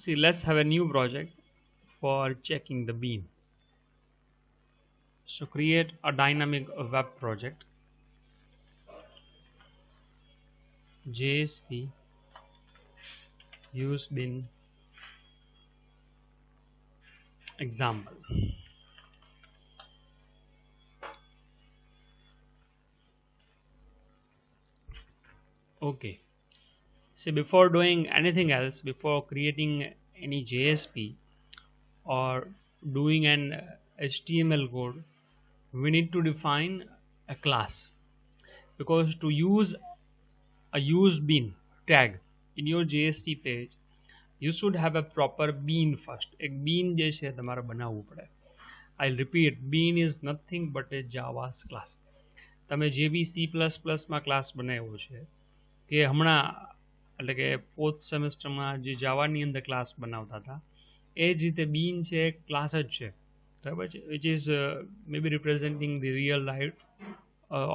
see, let's have a new project for checking the bean. So create a dynamic web project, JSP use bean example. Okay. So before doing anything else, before creating any JSP or doing an HTML code, we need to define a class, because to use a use bean tag in your JSP page, you should have a proper bean first. એક bean જે છે તમારે બનાવવું પડે. I'll repeat, bean is nothing but a Java's class. તમે જે બી C++ માં class બનાવ્યો છે કે હમણાં એટલે કે 4th સેમેસ્ટરમાં જે જાવાની અંદર ક્લાસ બનાવતા હતા એ જ રીતે bean છે એક ક્લાસ જ છે, બરાબર છે, which is maybe representing the real life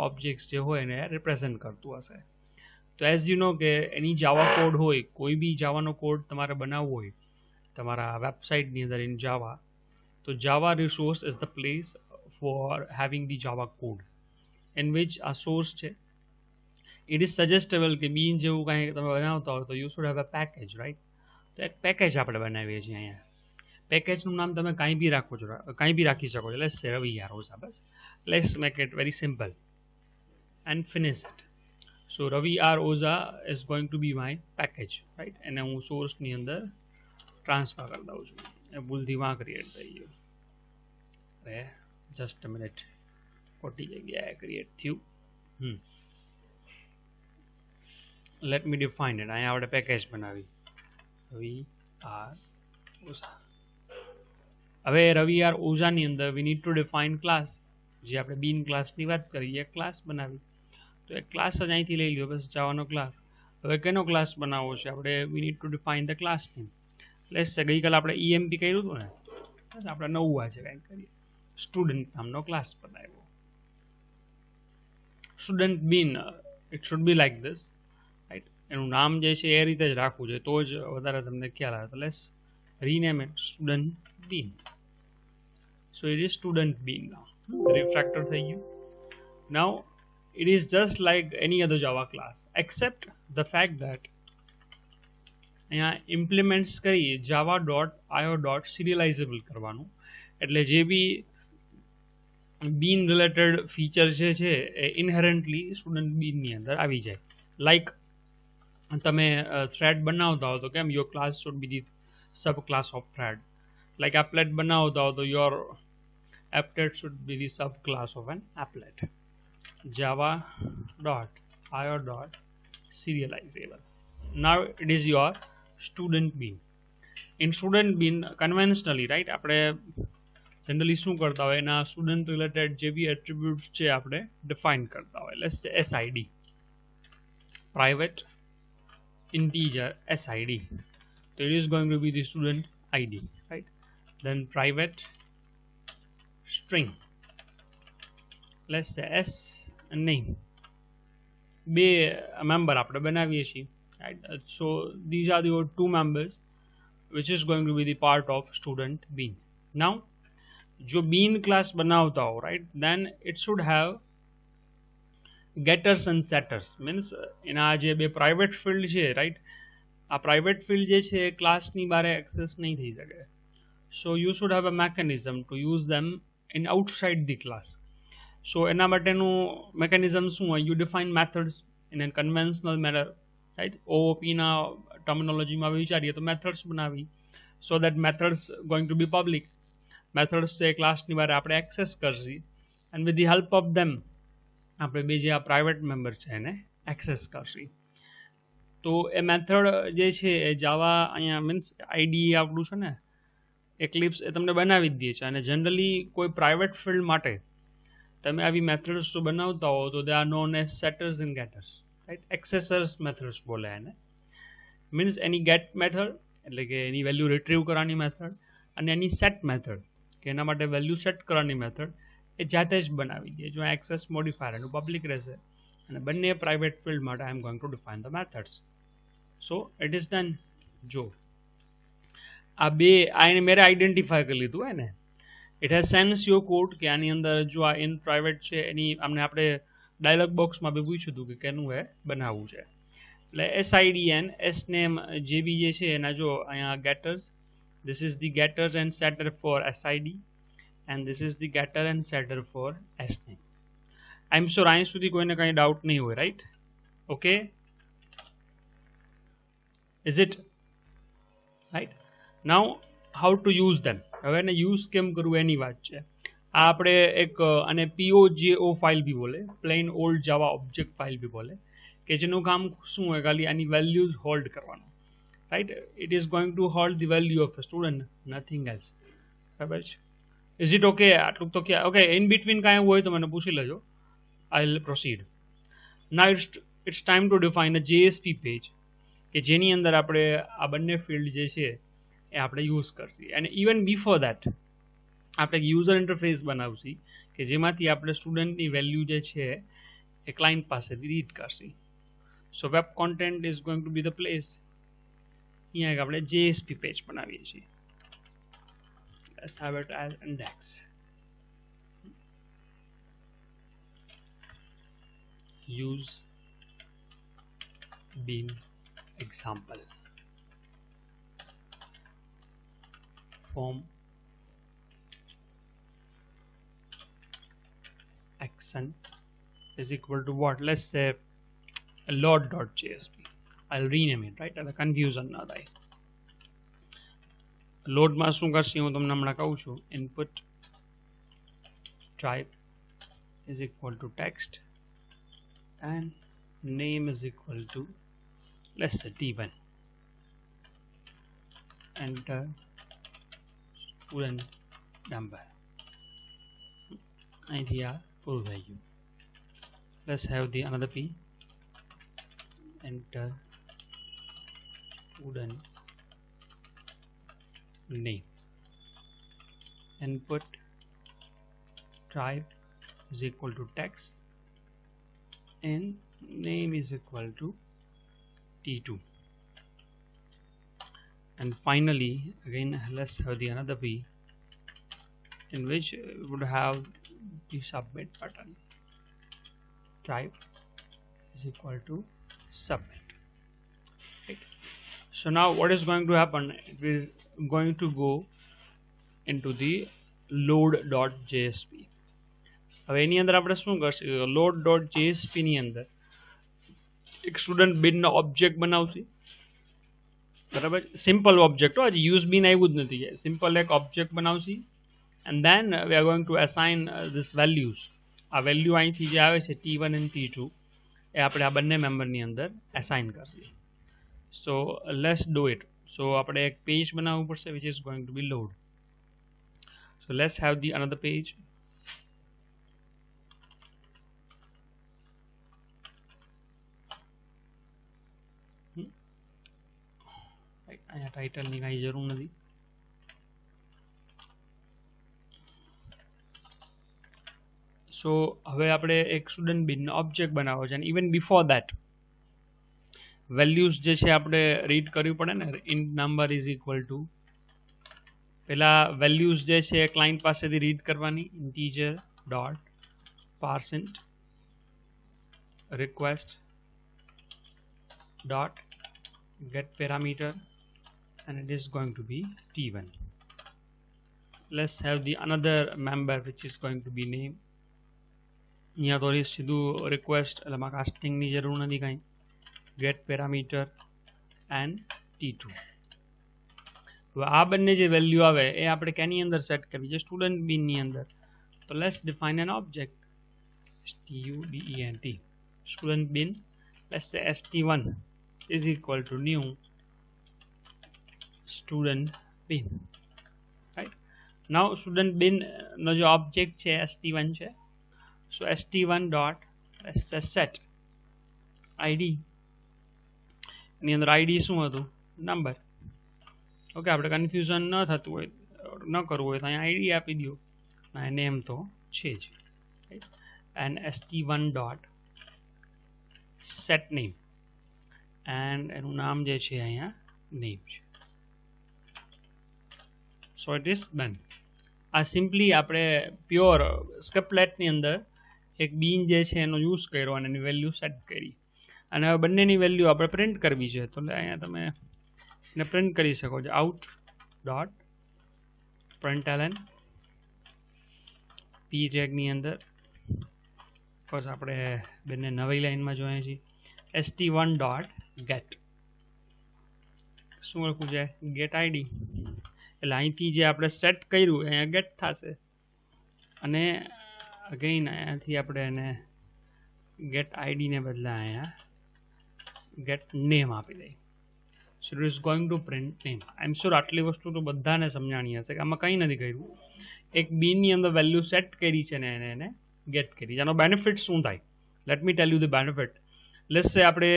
objects જે હોય એને represent કરતું હશે. તો એઝ યુ નો કે એની જાવા કોડ હોય, કોઈ બી જાવાનો કોડ તમારે બનાવવો હોય તમારા વેબસાઇટની અંદર ઇન જાવા, તો Java resource is the place for having the Java code in which આ સોર્સ છે. ઇટ ઇઝ સજેસ્ટેબલ કે બીન જેવું કાંઈ તમે બનાવતા હોય તો you should have a package, right. તો એક પેકેજ આપણે બનાવીએ છીએ અહીંયા. પેકેજનું નામ તમે કાંઈ બી રાખો છો, કાંઈ બી રાખી શકો છો. લેટ્સ સે રવિ આરોઝા, બસ let's make it very simple and finish it. So Ravi R Oza is going to be my package, right? And હું source ની અંદર transfer કરી દઉં છું. એ ભૂલથી માં create થઈ ગયું. હવે just a minute, ખોટી જગ્યાએ create થયું. Let me define it. અહીંયા આપણે પેકેજ બનાવી રવિ આર ઓઝા. હવે રવિ આર ઓઝાની અંદર we need to define class. જે આપણે bean ક્લાસની વાત કરી એ ક્લાસ બનાવી. તો એક ક્લાસ જ અહીંથી લઈ લ્યો, બસ જાવાનો ક્લાસ. હવે કેનો ક્લાસ બનાવવો છે આપણે? વી need two define the class name. Let's સે ગઈકાલે આપણે EMP કર્યું હતું ને, બસ આપણે નવું આજે કંઈક કરીએ. સ્ટુડન્ટ નામનો ક્લાસ બનાવ્યો. Student bean, it should be like this, right. એનું નામ જે છે એ રીતે જ રાખવું જોઈએ તો જ વધારે તમને ખ્યાલ આવે. તો let's rename it student bean. So it is student bean now. Refactor થઈ ગયું. નાઉ it is just like any other Java class except the fact that અહીંયા implements કરી java.io.serializable કરવાનું, એટલે જે બી bean related feature જે છે એ inherently student bean ની અંદર આવી જાય. લાઈક તમે thread બનાવતા હો તો કેમ your class should be the subclass of thread. like applet બનાવતા હો તો your applet should be the subclass of an applet. java.io.serializable. Now it is your student bean. In student bean conventionally, right, આપણે generally શું કરતા હોય એના student related જે બી attributes છે આપણે ડિફાઇન કરતા હોય. લેટ્સ સે SID, private integer SID. so it is going to be the student ID, right. then private string, let's say S name. બે મેમ્બર આપણે બનાવીએ છીએ, right. So these are the two members which is going to be the part of student bean. Now જો bean class બનાવતા હો, right, then it should have getters and setters. means એના જે બે private field છે, right, આ private field જે છે એ ક્લાસની બારે એક્સેસ નહીં થઈ શકે. so you should have a mechanism to use them in outside the class. so એના માટેનું mechanism શું હોય? you define methods in a conventional manner, right. OOP ના ટર્મિનોલોજીમાં વિચારીએ તો methods બનાવી, so that methods going to be public. methods છે ક્લાસની બારે આપણે access Karshi and with the help of them આપણે બે જે આ પ્રાઇવેટ મેમ્બર છે એને એક્સેસ કરશી. તો એ મેથડ જે છે એ જાવા અહીંયા મીન્સ આઈડી આપણું છે ને એક્લિપ્સ એ તમને બનાવી જ દે છે. અને જનરલી કોઈ પ્રાઇવેટ ફિલ્ડ માટે તમે આવી મેથડ્સ તો બનાવતા હો તો they are known as setters and getters, right. Accessors methods બોલે એને. મીન્સ એની ગેટ મેથડ એટલે કે એની વેલ્યુ રિટ્રીવ કરવાની મેથડ અને એની સેટ મેથડ કે એના માટે વેલ્યુ સેટ કરવાની મેથડ એ જાતે જ બનાવી દે. જો એક્સેસ મોડિફાયર એનું પબ્લિક રહેશે અને બંને પ્રાઇવેટ ફિલ્ડ માટે I am going to define the methods. So it is done. જો આ બે આ એને મેરે આઈડેન્ટિફાય કરી લીધું હે ને. It has sense your code કે આની અંદર જો આ ઇન પ્રાઇવેટ છે એની આમને આપણે ડાયલોગ બોક્સમાં બી પૂછ્યું હતું કે કેનું હે બનાવવું છે. એટલે SIDN S નેમ જે બી જે છે એના જો અહીંયા ગેટર્સ, this is the getter and setter for SID and this is the getter and setter for SName. I'm sure અહીં સુધી કોઈને કંઈ ડાઉટ નહીં હોય, right? Okay, is it right? Now how to use them? હવે એને યુઝ કેમ કરવું એની વાત છે. આ આપણે એક અને POJO ફાઇલ બી બોલે, પ્લેન ઓલ્ડ જાવા ઓબ્જેક્ટ ફાઇલ બી બોલે, કે જેનું કામ શું હોય ખાલી આની વેલ્યુઝ હોલ્ડ કરવાનું, right? It is going two hold the value of a student, nothing else. બરાબર છે? Is it okay? આટલું તો ક્યાં ઓકે. ઇન બિટવીન કાંઈ હોય તો મને પૂછી લેજો. I will proceed. Now it's time to define a JSP page કે જેની અંદર આપણે આ બંને ફિલ્ડ જે છે એ આપણે યુઝ કરશી. અને ઇવન બિફોર દેટ આપણે યુઝર ઇન્ટરફેસ બનાવશી કે જેમાંથી આપણે સ્ટુડન્ટની વેલ્યુ જે છે એ ક્લાયન્ટ પાસેથી read Karshi. So web content is going two B the place. અહીંયા આપણે JSP પેજ બનાવીએ છીએ. Let's have it as index. Use bean example. Form action is equal to what? Let's say load.jsp. I'll rename it, right? The confusion ના થાય. લોડમાં શું કરશે હું તમને હમણાં કહું છું. Input type is equal to text and name is equal to, let's say, T1. Enter student number. And here full value. Let's have the another P. Enter student name. Input type is equal to text and name is equal to T2. And finally again let's have the another P in which we would have the submit button. Type is equal to submit. Right? So now what is going to happen? It is going to go into the load.jsp. હવે એની અંદર આપણે શું કરશે? load.jsp ની અંદર એક student બિનનો object બનાવશે. બરાબર? સિમ્પલ ઓબ્જેક્ટ હો, હજી યુઝ બિન આવ્યું જ નથી. સિમ્પલ એક ઓબ્જેક્ટ બનાવશે and then we are going to assign this values. આ વેલ્યુ અહીંથી જે આવે છે T1 and T2 એ આપણે આ બંને મેમ્બરની અંદર અસાઇન કરશે. So let's do it. So આપણે એક પેજ બનાવવું પડશે which is going to be load. So let's have the another page. અહીંયા ટાઇટલની કાંઈ જરૂર નથી. સો હવે આપણે એક સ્ટુડન્ટ બિનનો ઓબ્જેક્ટ બનાવવો છે અને ઇવન બિફોર દેટ વેલ્યુઝ જે છે આપણે રીડ કરવી પડે ને. Int number is equal to પેલા વેલ્યુઝ જે છે ક્લાયન્ટ પાસેથી રીડ કરવાની. Integer dot parse int request dot get parameter and it is going to be T1. Let's have the another member which is going to be name. અહીંયા તો સીધું request એટલે માં કાસ્ટિંગની જરૂર નથી કાંઈ. get parameter and T2. હવે આ બંને જે વેલ્યુ આવે એ આપણે કેની અંદર સેટ કરવી છે? સ્ટુડન્ટ બિનની અંદર. તો let's define N object student. Student બિન let's say st1 is equal to new student bin. Right? Now student bin નો જે ઓબ્જેક્ટ છે st1 છે. So st1 dot set id. એની અંદર id શું હતું? નંબર. ઓકે, આપણે કન્ફ્યુઝન ન થતું હોય, ન કરવું હોય તો અહીંયા id આપી દો. ના નેમ તો છે જ. Right? And st1 dot set name. And એનું નામ જે છે અહીંયા નેમ છે. સો ઇટ ઇઝ ડન. આ સિમ્પલી આપણે પ્યોર સ્ક્રિપ્ટલેટની અંદર એક બીન જે છે એનો યુઝ કર્યો અને એની વેલ્યુ સેટ કરી, અને હવે બંનેની વેલ્યુ આપણે પ્રિન્ટ કરવી છે. તો અહીંયા તમે એને પ્રિન્ટ કરી શકો છો, આઉટ ડોટ println પી ટેગની અંદર. કોર્સ આપણે બંને નવી લાઈનમાં જોઈએ છીએ. st1 ડોટ ગેટ, શું લખવું છે? Get ID. એટલે અહીંથી જે આપણે સેટ કર્યું અહીંયા ગેટ થશે, અને અગેઇન અહીંયાથી આપણે એને ગેટ આઈડીને બદલે અહીંયા ગેટ નેમ આપી દઈએ. સો it is going to print name. I am sure આટલી વસ્તુ તો બધાને સમજાણી હશે કે આમાં કંઈ નથી કર્યું, એક બીની અંદર વેલ્યુ સેટ કરી છે ને એને ગેટ કરી. આનો બેનિફિટ શું થાય? Let me tell you the benefit. Let's સે આપણે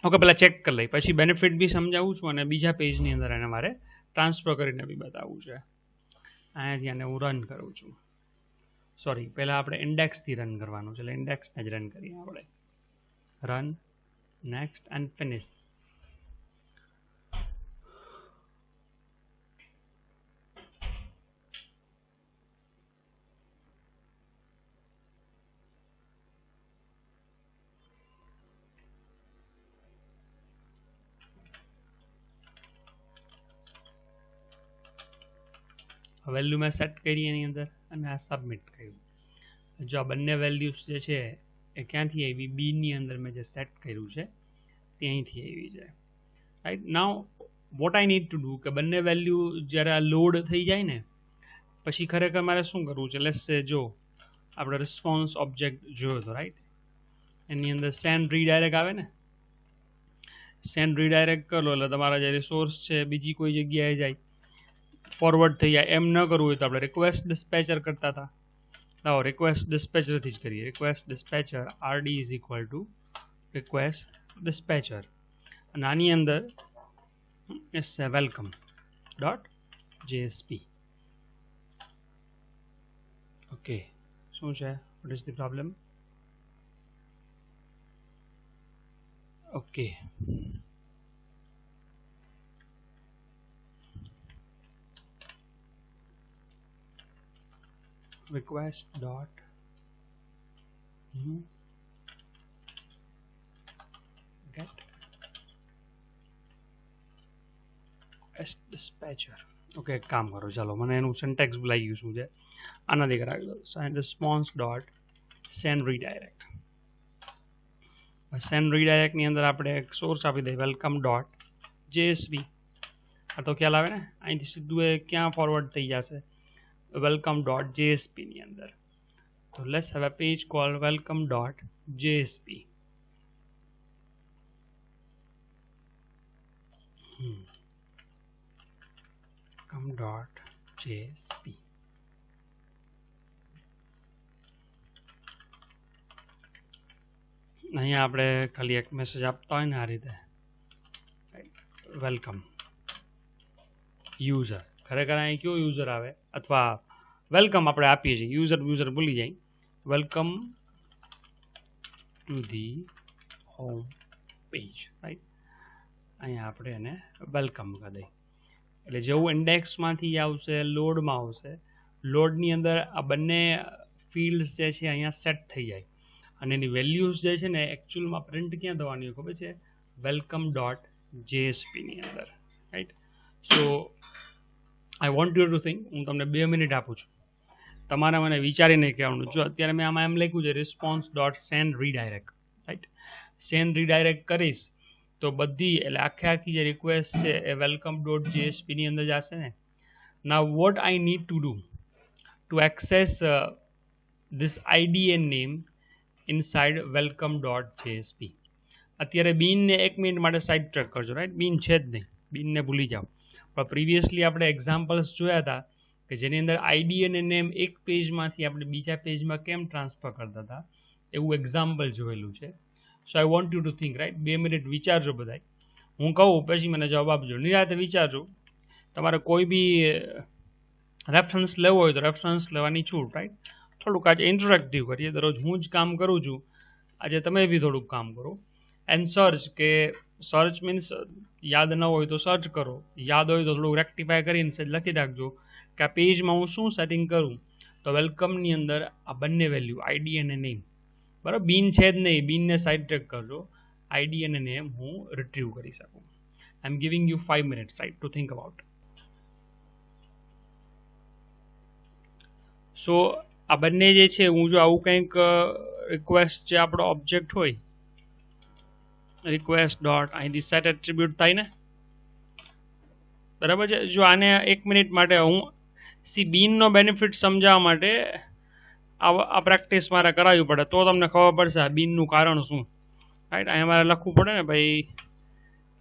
ઓકે પહેલાં ચેક કરી લઈએ, પછી બેનિફિટ બી સમજાવું છું અને બીજા પેજની અંદર એને મારે ટ્રાન્સફર કરીને બી બતાવવું છે. અહીંયાથી આને હું રન કરું છું. સોરી, પહેલાં આપણે ઇન્ડેક્સથી રન કરવાનું છે, એટલે ઇન્ડેક્સને જ રન કરીએ આપણે. Run, next and finish. Value મેં સેટ કરી એની અંદર અને આ સબમિટ કર્યું. જો આ બંને વેલ્યુઝ જે છે એ ક્યાંથી આવી? બીની અંદર મેં જે સેટ કર્યું છે ત્યાંથી આવી છે. Right. Now what I need to do કે બંને વેલ્યુ જ્યારે આ લોડ થઈ જાય ને પછી ખરેખર મારે શું કરવું છે? લેટ્સ સે જો આપણે રિસ્પોન્સ ઓબ્જેક્ટ જોયો હતો, રાઈટ, એની અંદર સેન્ડ રીડાયરેક્ટ આવે ને, સેન્ડ રીડાયરેક્ટ કરો એટલે તમારા જે રિસોર્સ છે બીજી કોઈ જગ્યાએ જાય, ફોરવર્ડ થઈ જાય. એમ ન કરવું હોય તો આપણે રિક્વેસ્ટ ડિસ્પેચર કરતા હતા. લાવો રિક્વેસ્ટ ડિસ્પેચરથી જ કરીએ. Request dispatcher RD is equal to request dispatcher, અને આની અંદર it's welcome dot JSP. Okay, શું છે? What is the problem? Okay, request dot new get request dispatcher. Okay, એક કામ કરો, ચાલો મને એનું સિન્ટેક્સ ભૂલાઈ ગયું શું છે, આનાથી કરાવી દો. send response dot send redirect. Send રીડાયરેક્ટની અંદર આપણે એક સોર્સ આપી દઈએ, વેલકમ ડોટ JSP. આ તો ખ્યાલ આવે ને? અહીંથી સીધું એ ક્યાં ફોરવર્ડ થઈ જશે? welcome.jsp ની અંદર. So let's have a page called welcome.jsp. welcome.jsp. અહીંયા આપણે ખાલી એક મેસેજ આપતા હોય ને આ રીતે, વેલકમ યુઝર. ખરેખર અહીં કયો યુઝર આવે, અથવા વેલકમ આપણે આપીએ છીએ, યુઝર ભૂલી જાય. Welcome to the home page, right. અહીંયા આપણે એને વેલકમ કરી દઈએ. એટલે જેવું ઇન્ડેક્સમાંથી આવશે, લોડમાં આવશે, લોડની અંદર આ બંને ફિલ્ડ્સ જે છે અહીંયા સેટ થઈ જાય, અને એની વેલ્યુઝ જે છે ને એકચ્યુઅલમાં પ્રિન્ટ ક્યાં થવાની હોય ખબર છે? વેલકમ ડોટ JSPની અંદર, right. So I want you to think, હું તમને 2 મિનિટ આપું છું, તમારે મને વિચારીને કહેવાનું. જો અત્યારે મેં આમાં એમ લખ્યું છે response dot send redirect, right. Send redirect કરીશ તો બધી, એટલે આખી જે રિક્વેસ્ટ છે એ વેલકમ ડોટ JSPની અંદર જશે ને. નાઉ what I need to do to access this ID and name inside welcome.jsp. અત્યારે બીનને 1 મિનિટ માટે સાઇડ ટ્રેક કરજો, રાઈટ. બીન છે જ નહીં, બીનને ભૂલી જાઓ. પણ પ્રિવિયસલી આપણે એક્ઝામ્પલ્સ જોયા હતા કે જેની અંદર ID અને નેમ એક પેજમાંથી આપણે બીજા પેજમાં કેમ ટ્રાન્સફર કરતા હતા, એવું એક્ઝામ્પલ જોયેલું છે. So I want you to think, right. 2 minute વિચારજો બધાય. હું કહું પછી મને જવાબ આપજો, નિરાતે વિચારજો. તમારે કોઈ બી રેફરન્સ લેવો હોય તો રેફરન્સ લેવાની છૂટ, રાઈટ. થોડુંક આજે ઇન્ટરેક્ટિવ કરીએ. દરરોજ હું જ કામ કરું છું, આજે તમે બી થોડુંક કામ કરો. એન્ડ સર્ચ કે સર્ચ મીન્સ યાદ ન હોય તો સર્ચ કરો, યાદ હોય તો થોડું રેક્ટિફાય કરીને સેજ લખી રાખજો કે આ પેજમાં હું શું સેટિંગ કરું. તો વેલકમની અંદર આ બંને વેલ્યુ આઈડી અને નેમ, બરાબર, બીન છે જ નહીં, બીનને સાઇડ ટ્રેક કરજો, આઈડી અને નેમ હું રિટ્રીવ કરી શકું. I am giving you 5 minutes right to think about. So આ બંને જે છે, હું જો આવું કંઈક રિક્વેસ્ટ જે આપણો ઓબ્જેક્ટ હોય, રિક્વેસ્ટ ડોટ અહીંથી સેટ એટ્રીબ્યુટ થાય ને, બરાબર છે. જો આને 1 મિનિટ માટે હું બીનનો બેનિફિટ સમજાવવા માટે આ પ્રેક્ટિસ મારે કરાવવી પડે, તો તમને ખબર પડશે આ બીનનું કારણ શું, રાઈટ. અહીંયા મારે લખવું પડે ને ભાઈ,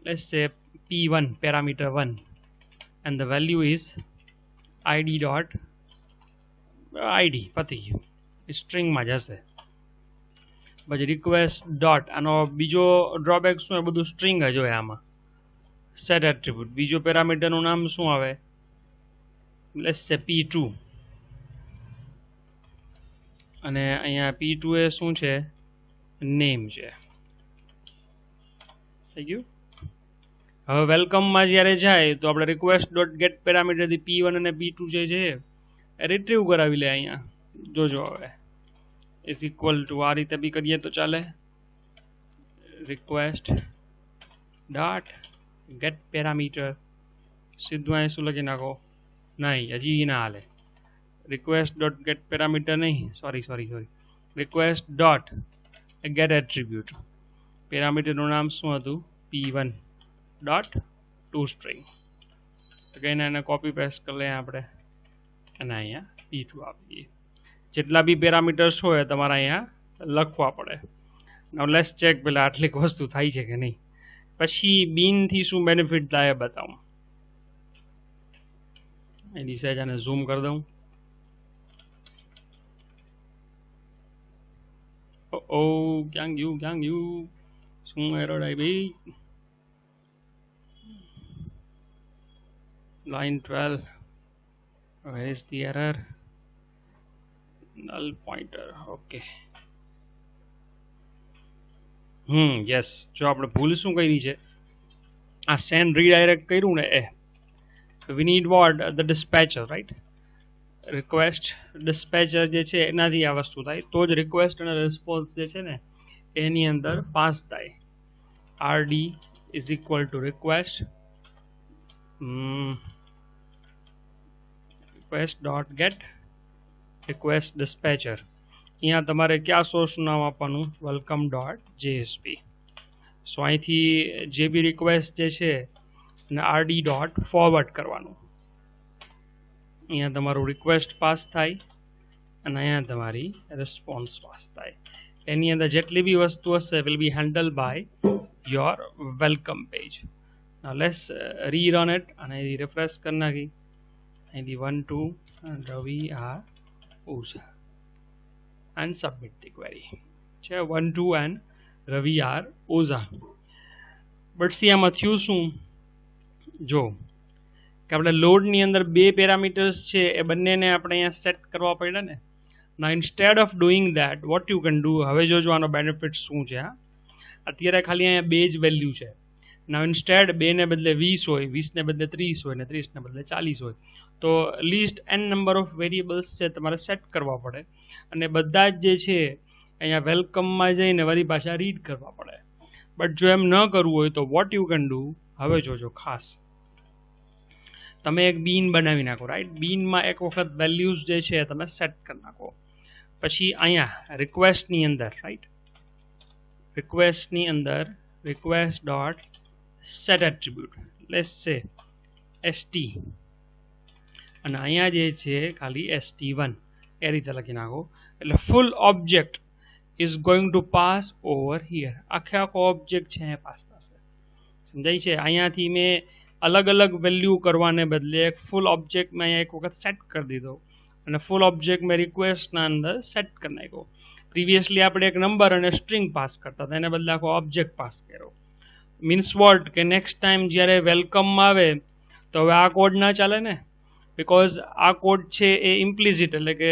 લેટ્સ સે p1 parameter 1 and the value is id dot ID, પતી ગયું, સ્ટ્રિંગમાં જશે. પછી રિક્વેસ્ટ ડોટ, આનો બીજો ડ્રોબેક શું હોય, બધું સ્ટ્રિંગ જ હોય આમાં. સેટ એટ્રીબ્યુટ, બીજો પેરામીટરનું નામ શું આવે, લેટ્સ સે p2, અને અહીંયા p2 એ શું છે, નેમ છે. થઈ ગયું. હવે વેલકમમાં જ્યારે જાય તો આપણે રિક્વેસ્ટ ડોટ ગેટ પેરામીટરથી p1 અને p2 જે છે રિટ્રીવ કરાવી લે. અહીંયા જોજો હવે ઇઝ ઇક્વલ ટુ, આ રીતે બી કરીએ તો ચાલે, રિક્વેસ્ટ ડોટ ગેટ પેરામીટર, સીધું અહીં શું લખી નાખો, નહીં હજી ના હાલે, રિક્વેસ્ટ ડોટ ગેટ પેરામીટર નહીં, sorry, request dot get attribute, પેરામીટરનું નામ શું હતું, p1 ડોટ ટુ સ્ટ્રિંગ. તો કહીને એને કોપી પેસ્ટ કરી લઈએ આપણે, અને અહીંયા p2 આપીએ. જેટલા બી પેરામીટર્સ હોય તમારે અહીંયા લખવા પડે. નાઉ લેટ્સ ચેક પેલા આટલીક વસ્તુ થાય છે કે નહીં, પછી બીનથી શું બેનિફિટ થાય બતાવું. એની સહેજ આને ઝૂમ કરી દઉં. ઓ ક્યાં ગયું, શું એરર આવી ભાઈ, line 12, where is the error, null pointer, okay. yes, જો આપણે ભૂલ શું કરી છે, આ send redirect કર્યું ને એ, we need what, the dispatcher, right. request dispatcher જે છે એનાથી આ વસ્તુ થાય, તો જ રિક્વેસ્ટ અને રિસ્પોન્સ જે છે ને એની અંદર પાસ થાય. rd is equal to request request dot get request dispatcher. અહીંયા તમારે ક્યાં સોર્સનું નામ આપવાનું, વેલકમ ડોટ જેએસપી. સો અહીંથી જે બી રિક્વેસ્ટ જે છે એને આરડી ડોટ ફોરવર્ડ કરવાનું. અહીંયા તમારું રિક્વેસ્ટ પાસ થાય અને અહીંયા તમારી રિસ્પોન્સ પાસ થાય. એની અંદર જેટલી બી વસ્તુ હશે will be handle by your welcome page. Now let's rerun it, અને રિફ્રેશ કરી નાખી. અહીંથી 1 2 Ravi R Ojha and submit the query. 1 2 and Ravi are Oza. But she આમાં થયું શું, જો કે આપણે લોડની અંદર બે પેરામીટર્સ છે એ બંનેને આપણે અહીંયા સેટ કરવા પડ્યા ને. ના instead of doing that what you can do, હવે જોજો આનો બેનિફિટ શું છે. અત્યારે ખાલી અહીંયા બે જ વેલ્યુ છે. ના ઇન્સ્ટેડ 2 ને બદલે 20 હોય, 20 ને બદલે 30 હોય, ને 30 ને બદલે 40 હોય, તો list n number of variables છે તમારે સેટ કરવા પડે, અને બધા જ જે છે અહીંયા વેલકમમાં જઈને વળી પાછા રીડ કરવા પડે. બટ જો એમ ન કરવું હોય તો વોટ યુ કેન ડુ, હવે જોજો ખાસ, તમે એક બીન બનાવી નાખો, રાઈટ. બીનમાં એક વખત વેલ્યુઝ જે છે તમે સેટ કરી નાખો. પછી અહીંયા રિક્વેસ્ટની અંદર, રાઈટ, રિક્વેસ્ટની અંદર request dot set attribute, let's સે st, અને અહીંયા જે છે ખાલી st1 એ રીતે લખી નાખો. એટલે full object is going to pass over here, આખો ઓબ્જેક્ટ છે અહીંયા પાસ થશે. સમજાય છે. અહીંયાથી મેં અલગ અલગ વેલ્યુ કરવાને બદલે એક ફૂલ ઓબ્જેક્ટ મેં અહીંયા એક વખત સેટ કરી દીધો, અને ફૂલ ઓબ્જેક્ટ મેં રિક્વેસ્ટના અંદર સેટ કરી નાખ્યો. પ્રિવિયસલી આપણે એક નંબર અને સ્ટ્રિંગ પાસ કરતા હતા, એને બદલે આખો ઓબ્જેક્ટ પાસ કર્યો. મીન્સ વોટ, કે નેક્સ્ટ ટાઈમ જ્યારે વેલકમમાં આવે તો હવે આ કોડ ના ચાલે ને, બિકોઝ આ કોડ છે એ ઇમ્પ્લિસિટ, એટલે કે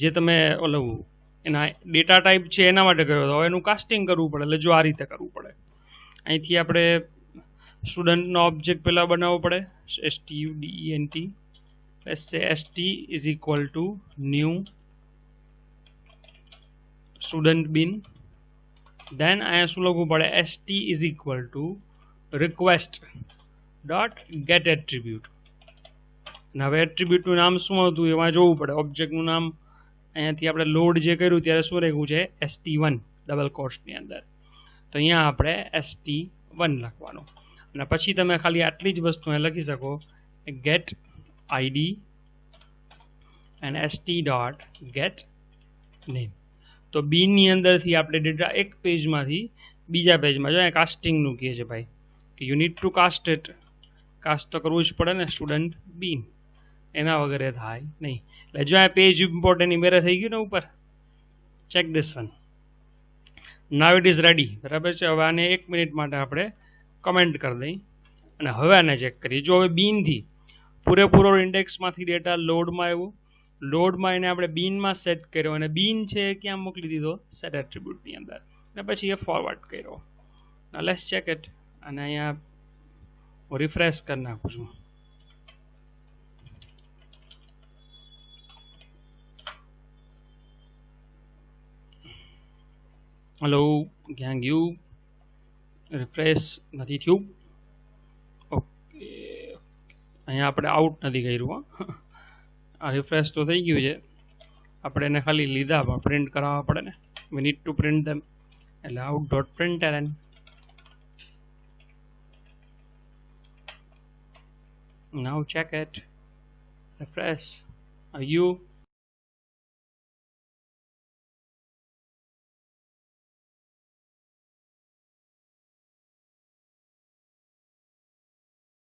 જે તમે ઓલું એના ડેટા ટાઈપ છે એના માટે કર્યો હતો, હવે એનું કાસ્ટિંગ કરવું પડે, એટલે જો આ રીતે કરવું પડે. અહીંથી આપણે સ્ટુડન્ટનો ઓબ્જેક્ટ પહેલાં બનાવવો પડે. student, let's say st is equal to new student bin. then અહીંયા શું લખવું પડે? st is equal to request dot get attribute. અને હવે એટ્રીબ્યુટનું નામ શું હતું એમાં જોવું પડે. ઓબ્જેક્ટનું નામ અહીંયાથી આપણે લોડ જે કર્યું ત્યારે શું લખ્યું છે? st1 ડબલ કોટ્સની અંદર. તો અહીંયા આપણે st1 લખવાનું અને પછી તમે ખાલી આટલી જ વસ્તુ અહીં લખી શકો get id and st dot get name. તો બીની અંદરથી આપણે ડેટા એક પેજમાંથી બીજા પેજમાં જો અહીંયા કાસ્ટિંગનું કહે છે ભાઈ કે you need to cast it. Cast તો કરવું જ પડે ને સ્ટુડન્ટ બીન, એના વગેરે થાય નહીં. એટલે જો આ પેજ ઇમ્પોર્ટન્ટ મેરે થઈ ગયું ને ઉપર. Check this one. Now it is ready. બરાબર છે. હવે આને 1 મિનિટ માટે આપણે કમેન્ટ કરી દઈ અને હવે આને ચેક કરીએ. જો હવે બીનથી પૂરેપૂરો ઇન્ડેક્સમાંથી ડેટા લોડમાં આવ્યું, લોડમાં એને આપણે બીનમાં સેટ કર્યો અને બીન છે એ ક્યાં મોકલી દીધો? સેટ એટ્રીબ્યુટની અંદર. અને પછી એ ફોરવર્ડ કર્યો. Let's check it. અને અહીંયા હું રિફ્રેશ કરી નાખું છું. હલો, ક્યાં ગયું? રિફ્રેશ નથી થયું. ઓકે, અહીંયા આપણે આઉટ નથી કર્યું. આ રિફ્રેશ તો થઈ ગયું છે. આપણે એને ખાલી લીધા પ્રિન્ટ કરાવવા પડે ને. We need to print them. એટલે out dot print ln. Now check it. Refresh. Are you